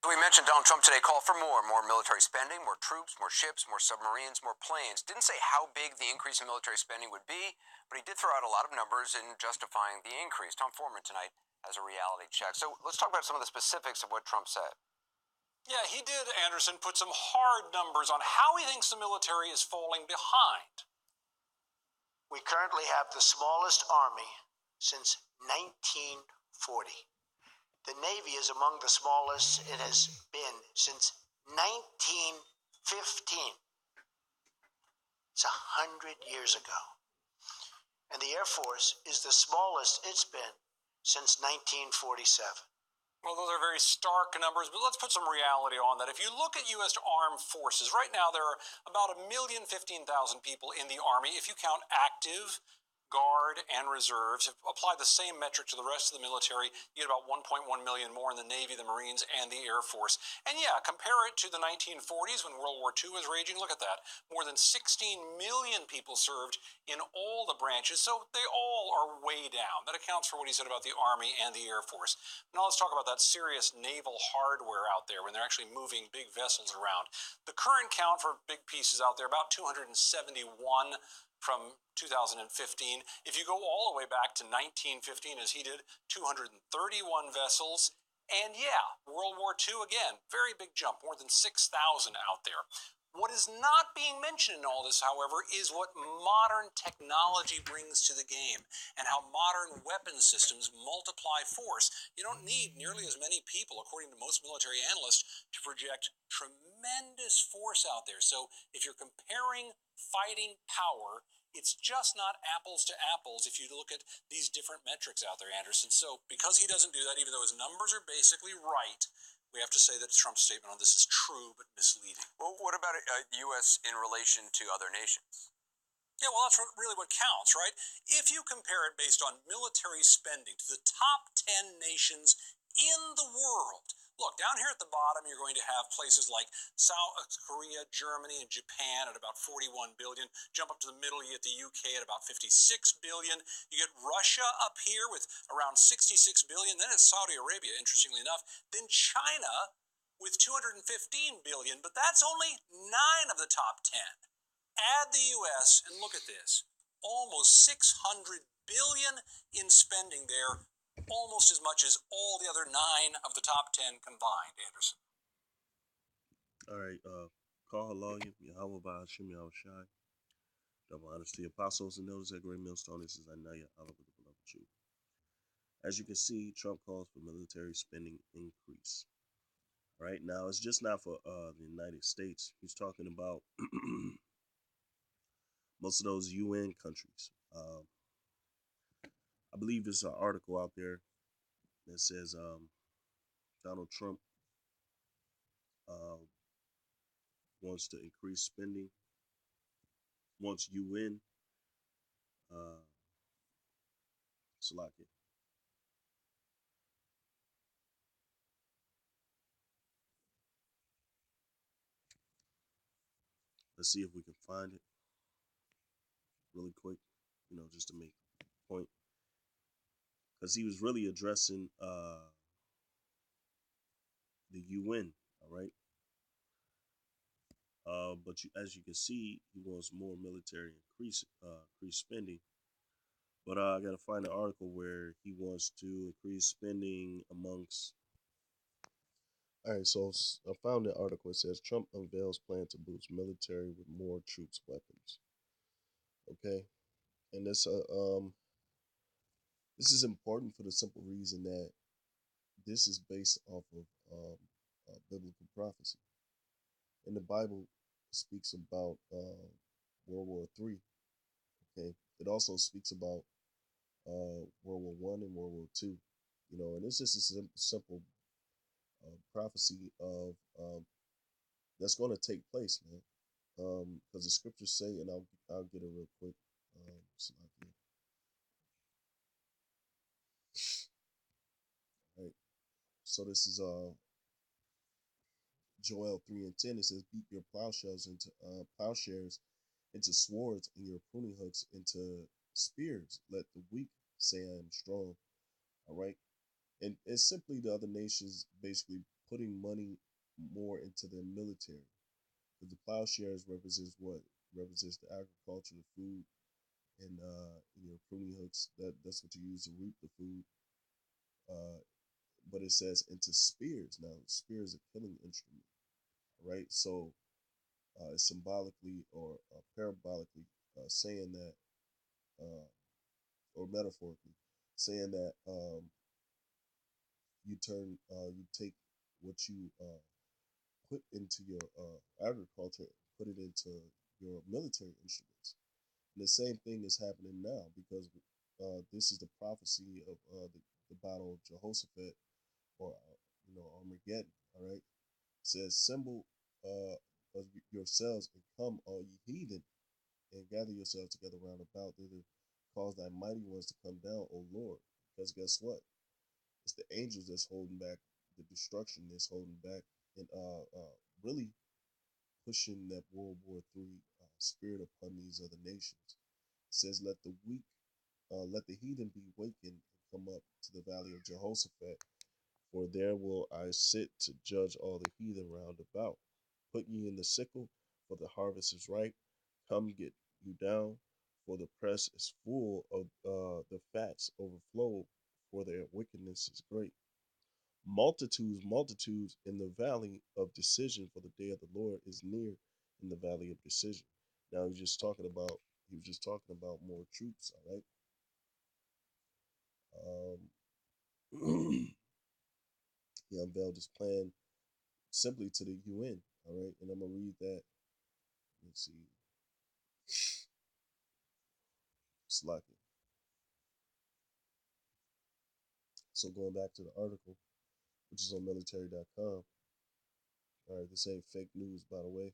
We mentioned Donald Trump today called for more military spending, more troops, more ships, more submarines, more planes. Didn't say how big the increase in military spending would be, but he did throw out a lot of numbers in justifying the increase. Tom Foreman tonight has a reality check. So let's talk about some of the specifics of what Trump said. Yeah, he did, Anderson, put some hard numbers on how he thinks the military is falling behind. We currently have the smallest army since 1940. The Navy is among the smallest it has been since 1915. It's 100 years ago. And the Air Force is the smallest it's been since 1947. Well, those are very stark numbers, but let's put some reality on that. If you look at U.S. Armed Forces, right now there are about 1,015,000 people in the Army. If you count active, Guard, and reserves, apply the same metric to the rest of the military, you get about 1.1 million more in the Navy, the Marines, and the Air Force. And yeah, compare it to the 1940s when World War II was raging. Look at that. More than 16 million people served in all the branches, so they all are way down. That accounts for what he said about the Army and the Air Force. Now let's talk about that serious naval hardware out there when they're actually moving big vessels around. The current count for big pieces out there, about 271 from 2015. If you go all the way back to 1915, as he did, 231 vessels. And yeah, World War II again, very big jump, more than 6,000 out there. What is not being mentioned in all this, however, is what modern technology brings to the game and how modern weapon systems multiply force. You don't need nearly as many people, according to most military analysts, to project tremendous force out there. So if you're comparing fighting power, it's just not apples to apples if you look at these different metrics out there, Anderson. So because he doesn't do that, even though his numbers are basically right, we have to say that Trump's statement on this is true but misleading. Well, what about U.S. in relation to other nations? Yeah, well, that's really what counts, right? If you compare it based on military spending to the top 10 nations in the world, look, down here at the bottom, you're going to have places like South Korea, Germany, and Japan at about 41 billion. Jump up to the middle, you get the UK at about 56 billion. You get Russia up here with around 66 billion. Then it's Saudi Arabia, interestingly enough. Then China with 215 billion, but that's only 9 of the top 10. Add the U.S. and look at this. Almost 600 billion in spending there, almost as much as all the other 9 of the top 10 combined, Anderson. All right, call Halalim, Yahweh Ba'ashim Yahushai. Double honors to the apostles and those at Great Millstone. This is Anaya, Allah with the beloved Jew. As you can see, Trump calls for military spending increase. Right now, it's just not for the United States. He's talking about most of those UN countries. I believe there's an article out there that says Donald Trump wants to increase spending, wants UN, Slovakia. Let's see if we can find it really quick, just to make a point. Because he was really addressing the UN, all right? But as you can see, he wants more military increase spending. But I got to find an article where he wants to increase spending amongst. All right, so I found the article. It says Trump unveils plan to boost military with more troops, weapons. Okay, and this is important for the simple reason that this is based off of biblical prophecy. In the Bible, it speaks about World War III. Okay, it also speaks about World War I and World War II. And it's just a simple prophecy of that's going to take place, man. Because the scriptures say, and I'll get it real quick. Right. So this is Joel 3:10. It says, "Beat your plowshares into swords, and your pruning hooks into spears. Let the weak say I am strong." All right. And it's simply the other nations basically putting money more into their military. Because the plowshares represents what? Represents the agriculture, the food, and pruning hooks. That's what you use to reap the food. Uh, but it says into spears. Now, spear is a killing instrument, right? So symbolically or parabolically saying that, uh, or metaphorically saying that you take what you put into your agriculture, put it into your military instruments. And the same thing is happening now because this is the prophecy of the battle of Jehoshaphat or Armageddon. All right, it says, "Assemble of yourselves and come, all ye heathen, and gather yourselves together round about thither, cause thy mighty ones to come down, O Lord." Because guess what? It's the angels that's holding back the destruction, that's holding back and really pushing that World War III spirit upon these other nations. It says, "Let the weak, let the heathen be wakened and come up to the valley of Jehoshaphat, for there will I sit to judge all the heathen round about. Put ye in the sickle, for the harvest is ripe. Come get you down, for the press is full of the fats overflow, for their wickedness is great. Multitudes, multitudes in the valley of decision, for the day of the Lord is near in the valley of decision." Now he was just talking about more troops, all right? He unveiled his plan simply to the UN, all right? And I'm gonna read that. Let's see. Slacking. So going back to the article, which is on military.com. All right, this ain't fake news, by the way.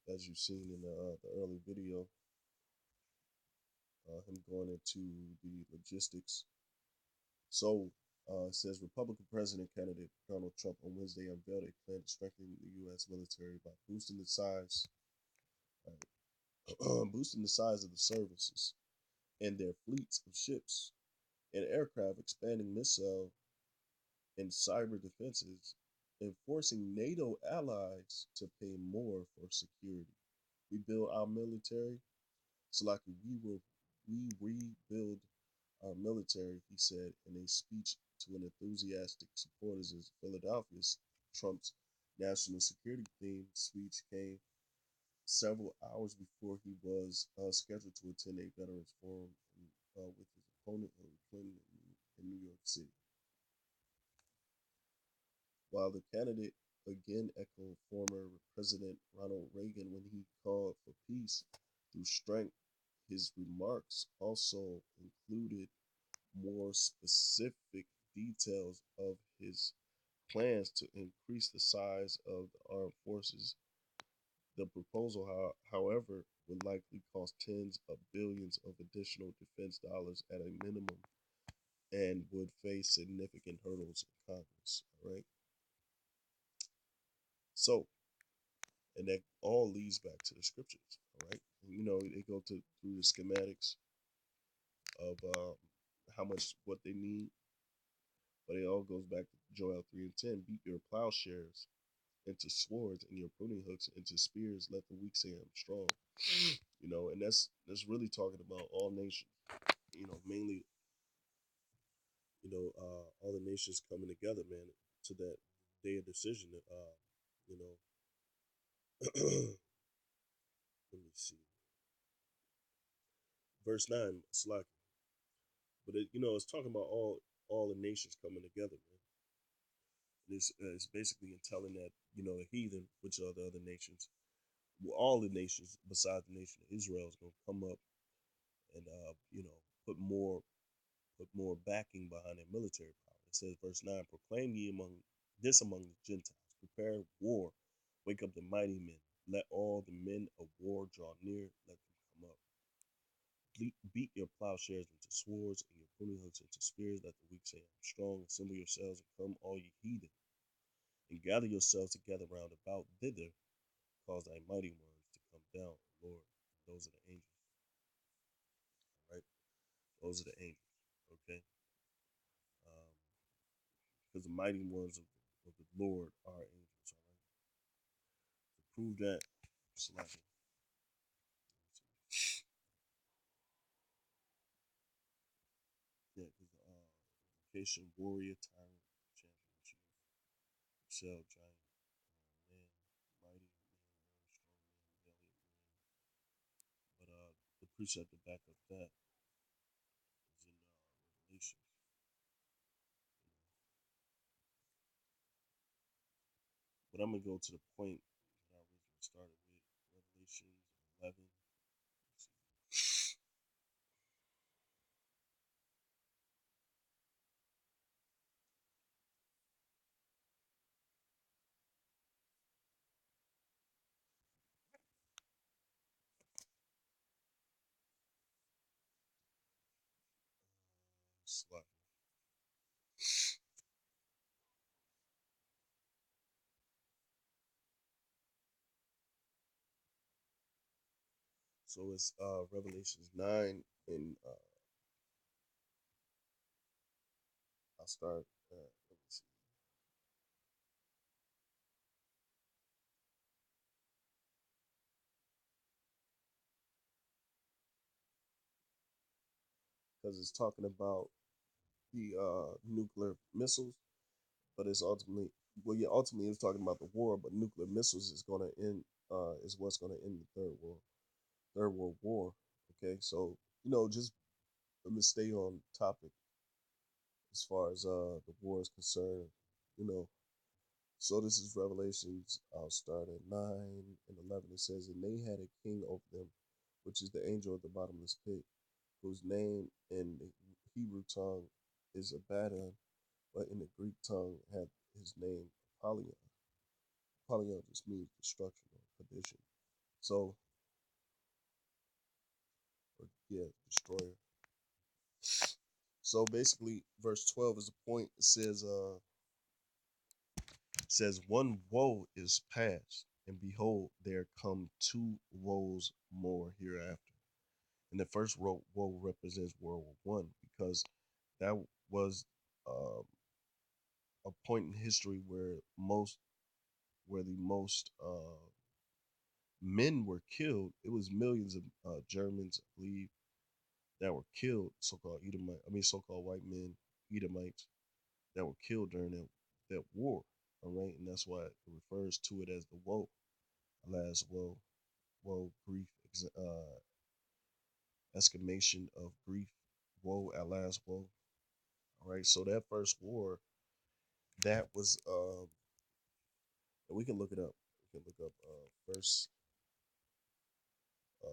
As you've seen in the early video, him going into the logistics. So it says Republican president candidate Donald Trump on Wednesday unveiled a plan to strengthen the U.S. military by boosting the size, boosting the size of the services and their fleets of ships and aircraft, expanding missile and cyber defenses, and forcing NATO allies to pay more for security. We build our military, so like we rebuild our military, he said in a speech to an enthusiastic supporters in Philadelphia. Trump's national security themed speech came several hours before he was scheduled to attend a veterans forum with his opponent Hillary Clinton in New York City. While the candidate again echoed former President Ronald Reagan when he called for peace through strength, his remarks also included more specific details of his plans to increase the size of the armed forces. The proposal, however, would likely cost tens of billions of additional defense dollars at a minimum and would face significant hurdles in Congress. All right. So, and that all leads back to the scriptures. All right. And, they go through the schematics of how much what they need, but it all goes back to Joel 3:10. Beat your plowshares into swords and your pruning hooks into spears. Let the weak say I'm strong. And that's really talking about all nations. Mainly, all the nations coming together, man, to that day of decision. You know, let me see, verse 9, Slack. But it's talking about all the nations coming together, man. It's basically in telling that the heathen, which are the other nations, all the nations besides the nation of Israel, is going to come up and put more backing behind their military power. It says, verse 9, proclaim ye among the Gentiles, prepare war, wake up the mighty men, let all the men of war draw near, let them come up. Beat your plowshares into swords and your pruning hooks into spears, let the weak say, I'm strong. Assemble yourselves and come, all ye heathen, and gather yourselves together round about thither, cause thy mighty ones to come down, Lord. Those are the angels, all right? Those are the angels, okay? because the mighty ones of the Lord are angels. All right. To prove that, Salakia. Yeah, because location warrior tyrant champion chief excel giant man mighty man warrior strong man valiant man. But the precept to back up that is in Revelation. But I'm gonna go to the point that I originally started with Revelations 11. Let's see. Slide. So it's Revelations 9, and I'll start. Let me see. Because it's talking about the nuclear missiles, but it's ultimately, well, yeah, ultimately it's talking about the war, but nuclear missiles is going to end, is what's going to end the third world war. Okay, so just let me stay on topic as far as the war is concerned. You know, so this is Revelations. I'll start at 9 and 11. It says, and they had a king over them, which is the angel of the bottomless pit, whose name in the Hebrew tongue is Abaddon, but in the Greek tongue had his name Apollyon. Apollyon just means destruction or perdition. So, or yeah, destroyer. So basically, verse 12 is the point. It says one woe is past, and behold, there come two woes more hereafter. And the first woe represents World War One, because that was um, a point in history where the most men were killed. It was millions of Germans, I believe, that were killed, so-called Edomite, so-called white men, Edomites, that were killed during that war. All right, and that's why it refers to it as the woe, last woe, grief, exclamation of grief, woe, at last woe. All right, so that first war, that was, and we can look it up. We can look up first uh,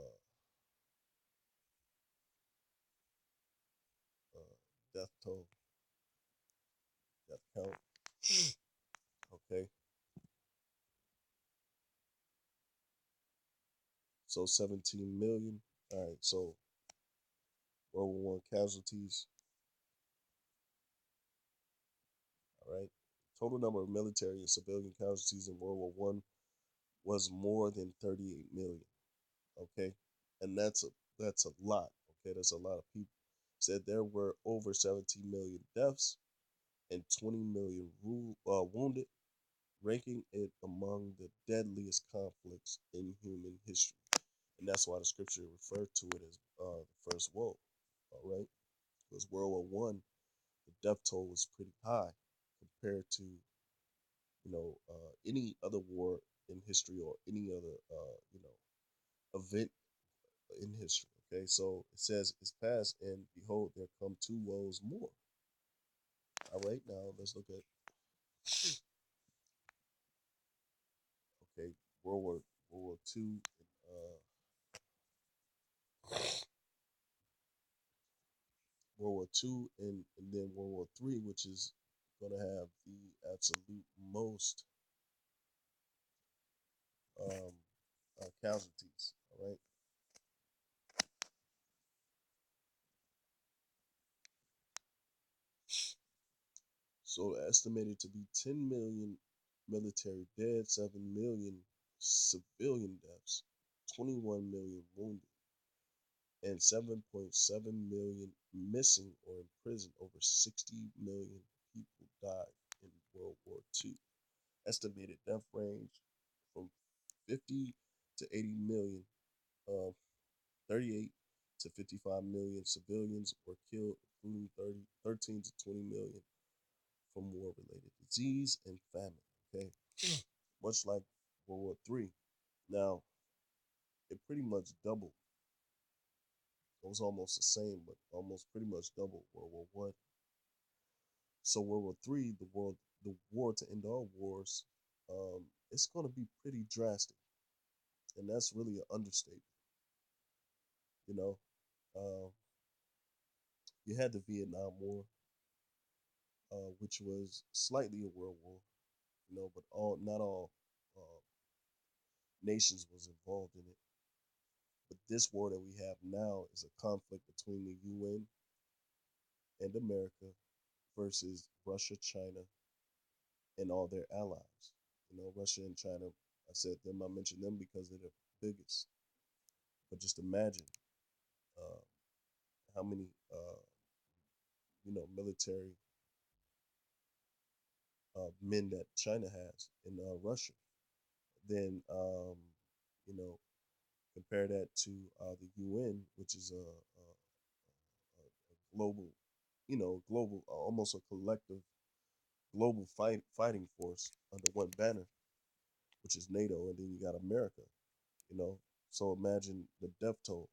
death toll, death count. Okay, so 17 million. All right, so World War One casualties. All right, total number of military and civilian casualties in World War One was more than 38 million. Okay, and that's a lot. Okay, that's a lot of people. Said there were over 17 million deaths and 20 million wounded, ranking it among the deadliest conflicts in human history. And that's why the scripture referred to it as the first woe. All right, because World War One, the death toll was pretty high compared to any other war in history, or any other event in history. Okay, so it says it's past, and behold, there come two woes more. All right, now let's look at okay World War Two, World War Two, and then World War Three, which is gonna have the absolute most um, casualties. All right, so estimated to be 10 million military dead, 7 million civilian deaths, 21 million wounded, and 7.7 million missing or imprisoned. Over 60 million people died estimated death range from 50 to 80 million. 38 to 55 million civilians were killed, including 13 to 20 million from war-related disease and famine. Okay, much like World War III. Now, it pretty much doubled. It was almost the same, but almost pretty much doubled World War One. So World War III, the war to end all wars, it's going to be pretty drastic, and that's really an understatement. You know, uh, you had the Vietnam War, which was slightly a world war, but not all uh, nations was involved in it. But this war that we have now is a conflict between the UN and America versus Russia, China, and all their allies. Russia and China, I mentioned them because they're the biggest. But just imagine uh, how many, military men that China has in Russia. Then, you know, compare that to the UN, which is a global, global, almost a collective global fighting force under one banner, which is NATO, and then you got America. You know, so imagine the death toll,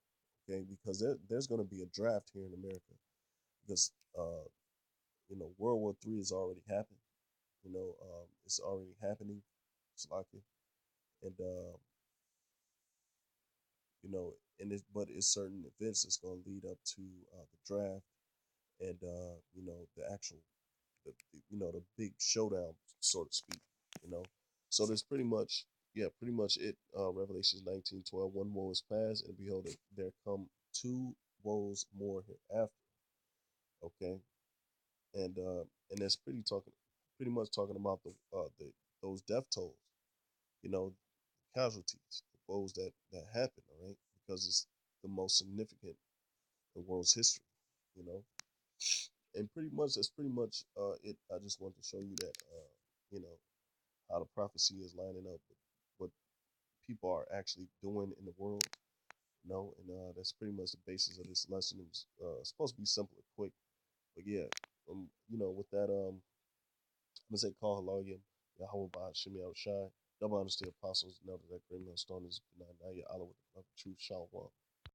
okay? Because there's going to be a draft here in America because World War III has already happened. It's already happening. It's like it, and but it's certain events that's going to lead up to the draft and the actual the big showdown, so to speak. You know, so there's pretty much it. Revelations 19:12. One woe is past, and behold, there come two woes more hereafter. Okay, and that's pretty much talking about the those death tolls. You know, casualties, the woes that happen. All right, because it's the most significant in the world's history. You know, and pretty much that's pretty much it. I just want to show you that you know how the prophecy is lining up with what people are actually doing in the world. And that's pretty much the basis of this lesson. It was supposed to be simple and quick, but yeah, with that, I'm gonna say call Haloyim, Yahweh Ba Shemi Shai, double understand apostles, know that great millstone is benign. Now, Allah with the love of truth, Shalom.